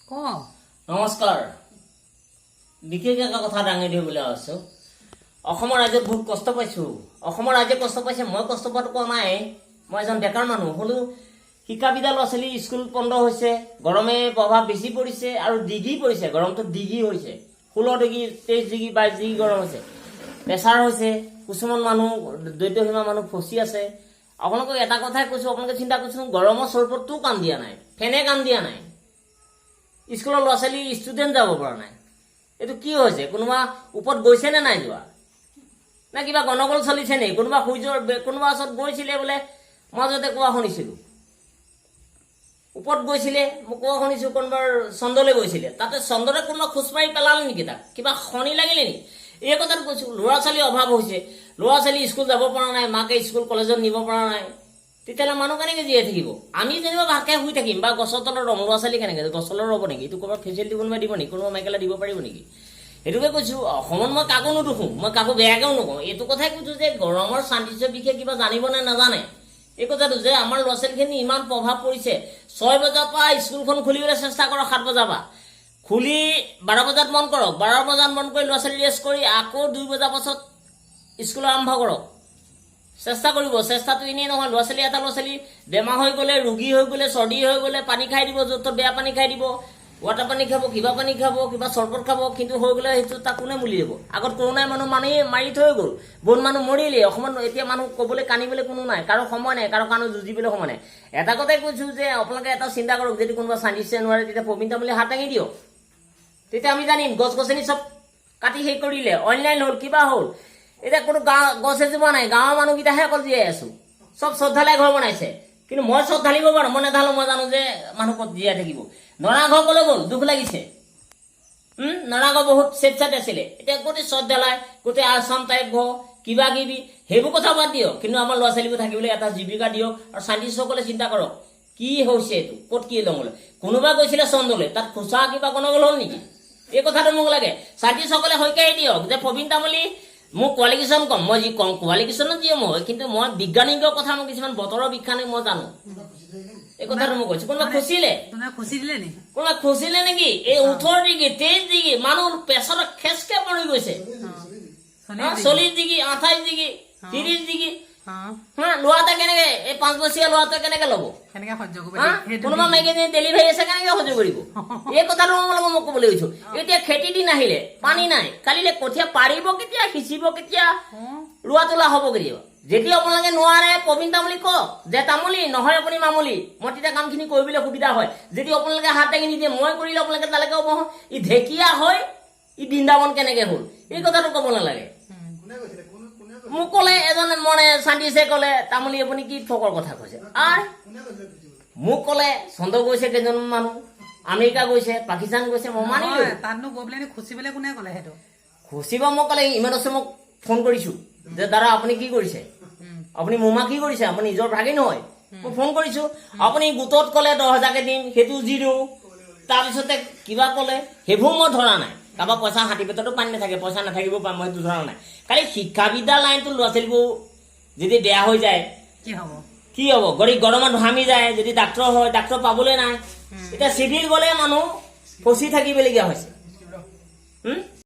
নমস্কাৰ। বিশেষ এটা কথা দাঙি দিবলৈ আছো। অসমৰ ৰাইজে বহুত কষ্ট পাইছোঁ। অসমৰ ৰাইজে কষ্ট পাইছে, মই কষ্ট পোৱাটো কোৱা নাই। মই এজন বেকাৰ মানুহ হ'লেও শিক্ষা বিদ্যা ল'ৰা ছোৱালী স্কুল বন্ধ হৈছে, গৰমে প্ৰভাৱ বেছি পৰিছে আৰু ডিগ্ৰী পৰিছে। গৰমটো ডিগ্ৰী হৈছে 16 ডিগ্ৰী 23 ডিগ্ৰী 22 ডিগ্ৰী গৰম হৈছে, প্ৰেছাৰ হৈছে। কিছুমান মানুহ দৰিদ্ৰ সীমা মানুহ ফচি আছে। আপোনালোকক এটা কথাই কৈছোঁ, আপোনালোকে চিন্তা কৰিছোঁ, গৰমৰ চৰবতটো কাম দিয়া নাই, ফেনে কাম দিয়া নাই, স্কুলৰ ল'ৰা ছোৱালী ষ্টুডেণ্ট যাব পৰা নাই। এইটো কি হৈছে? কোনোবা ওপৰত গৈছে নে নাই যোৱা, না কিবা গণ্ডগোল চলিছে নেকি? কোনোবা কোনোবা ওচৰত গৈছিলে বোলে, মাজতে কোৱা শুনিছিলোঁ ওপৰত গৈছিলে, মই কোৱা শুনিছোঁ কোনোবাৰ চন্দলৈ গৈছিলে। তাতে চন্দলে কোনোবা খোজ মাৰি পেলালে নেকি? তাক কিবা শনি লাগিলে নেকি? এই কথাটো কৈছোঁ। ল'ৰা ছোৱালীৰ অভাৱ হৈছে, ল'ৰা ছোৱালী স্কুল যাব পৰা নাই, মাকে স্কুল কলেজত নিব পৰা নাই। তেতিয়াহ'লে মানুহ কেনেকৈ জীয়াই থাকিব? আমি যেনিবা ভালকৈ শুই থাকিম বা গছৰ তলত ৰ'ম, ল'ৰা ছোৱালী কেনেকৈ গছৰ তলত ৰ'ব নেকি? এইটো ক'ৰবাত ফেচিলিটি কোনোবাই দিব নেকি? কোনোবা মাইকেলা দিব পাৰিব নেকি? সেইটোকে কৈছোঁ। অসমত মই কাকো নুদোষোঁ, মই কাকো বেয়াকৈও নকওঁ। এইটো কথাই কৈছোঁ যে গৰমৰ শান্তিৰ বিষয়ে কিবা জানিব নে নাজানে। এই কথাটো যে আমাৰ ল'ৰা ছোৱালীখিনি ইমান প্ৰভাৱ পৰিছে। 6 বজাৰ পৰা স্কুলখন খুলিবলৈ চেষ্টা কৰক, 7 বজাৰ পৰা খুলি 12 বজাত বন্ধ কৰক। 12 বজাত বন্ধ কৰি ল'ৰা ছোৱালী ৰেষ্ট কৰি আকৌ 2 বজাৰ পাছত স্কুল আৰম্ভ কৰক। চেষ্টা কৰিব। চেষ্টাটো এনেই নহয়। ল'ৰা ছোৱালী বেমাৰ হৈ গ'লে, ৰোগী হৈ গ'লে, চৰ্দি হৈ গ'লে পানী খাই দিব, য'ত ত'ত বেয়া পানী খাই দিব, ৱাটাৰ পানী খাব, কিবা পানী খাব, কিবা চৰবত খাব, কিন্তু হৈ গ'লে সেইটো তাক কোনে মূলি দিব? আগত কৰোণাই মানুহ মাৰি থৈ গ'ল, বহুত মানুহ মৰিলে। অসমত এতিয়া মানুহ ক'বলৈ কানিবলৈ কোনো নাই, কাৰো সময় নাই, কাৰো কাৰণে যুঁজিবলৈ সময় নাই। এটা কথাই কৈছোঁ যে আপোনালোকে এটা চিন্তা কৰক, যদি কোনোবা চান্দিছে নোৱাৰে তেতিয়া প্ৰবীণ তামুলী হাত দাঙি দিয়ক। তেতিয়া আমি জানিম গছ গছনি চব কাটি শেষ কৰিলে, অনলাইন হ'ল, কিবা হ'ল। এতিয়া কোনো গছ এজোপা নাই, গাঁৱৰ মানুহকেইটাহে অকল জীয়াই আছো। চব শ্ৰদ্ধালাই ঘৰ বনাইছে, কিন্তু মই চব ঢালিব পাৰোঁ, মই নেঢালো। মই জানো যে মানুহ ক'ত জীয়াই থাকিব। নৰা ঘৰ ক'লৈ গ'ল? দুখ লাগিছে। নৰা ঘৰ বহুত চেট আছিলে, এতিয়া গোটেই শ্ৰদ্ধালাই, গোটেই আছাম টাইপ ঘৰ, কিবা কিবি, সেইবোৰ কথা বাদ দিয়ক। কিন্তু আমাৰ ল'ৰা ছোৱালীবোৰ থাকিবলৈ এটা জীৱিকা দিয়ক। আৰু চাইণ্টিষ্টসকলে চিন্তা কৰক কি হৈছে, এইটো ক'ত কি লঙলৈ। কোনোবা গৈছিলে চন্দ্ৰলৈ, তাত খোচা কিবা গণ্ডগোল হ'ল নেকি? এই কথাটো মোক লাগে। চাইণ্টিষ্টসকলে শইকাই দিয়ক যে প্ৰবীণ তামুলী মোক কোৱালিফিকেশ্যন কম, মই যি কম কোৱালিফিকেশ্যনত যিয়ে মই, কিন্তু মই বিজ্ঞানিকৰ কথা, মই কিছুমান বতৰৰ বিজ্ঞানে মই জানো। এই কথাটো মই কৈছো। কোনোবা খুচিলে নেকি? এই 18 ডিগ্ৰী 23 ডিগ্ৰী মানুহ প্ৰেছাৰত খেচকে পৰি গৈছে। 40 ডিগ্ৰী 28 ডিগ্ৰী 30 ডিগ্ৰী। লোৱা এটা কেনেকে, এই 5 বছৰীয়া লোৱাটো কেনেকে ল'ব? কোনোবা মাইকীজনী ডেলিভাৰী আছে, কেনেকে সহ্য কৰিব? এই কথাটো মই ক'বলৈ গৈছো। এতিয়া খেতি দিন আহিলে, পানী নাই, কালিলে কঠীয়া পাৰিব কেতিয়া, সিঁচিব কেতিয়া, ৰোৱা তোলা হ'ব কেতিয়া? যদি আপোনালোকে নোৱাৰে প্ৰবীণ তামুলী কওক যে তামুলী নহয় আপুনি মামুলী, মই তেতিয়া কামখিনি কৰিবলৈ সুবিধা হয়। যদি আপোনালোকে হাত দাঙি নিদিয়ে, মই কৰিলে আপোনালোকে তালৈকে হ'ব। ই ঢেকীয়া হয়, ই বৃন্দাবন কেনেকে হ'ল? এই কথাটো ক'ব নালাগে। মোক ক'লে এজন মানে চান্দিছে, ক'লে তামুলী আপুনি কি ফকৰ কথা কৈছে। আৰু মোক ক'লে চন্দ্ৰ গৈছে কেইজনমান মানুহ, আমেৰিকা গৈছে, পাকিস্তান গৈছে, মই মানিলো। খুচিব মোক ক'লে, ইমান আছে মোক ফোন কৰিছো যে দাদা আপুনি কি কৰিছে, আপুনি মোমা কি কৰিছে, আপুনি নিজৰ ভাগি নহয়। মই ফোন কৰিছো, আপুনি গোটত ক'লে 10,000কে দিম, সেইটো জিৰো। তাৰপিছতে কিবা ক'লে, সেইবোৰ মই ধৰা নাই। কাৰোবাৰ পইচা হাতী পেটতো পানী নাথাকে, পইচা নাথাকিব পাৰে, মই সেইটো ধৰা নাই। খালি শিক্ষা বিদ্যা লাইনটো ল'ৰা ছোৱালীবোৰ যদি বেয়া হৈ যায় কি হ'ব? গৰমত ঘামি যায়, যদি ডাক্তৰ হয়, ডাক্তৰ পাবলৈ নাই। এতিয়া চিভিল গ'লে মানুহ ফচি থাকিবলগীয়া হৈছে।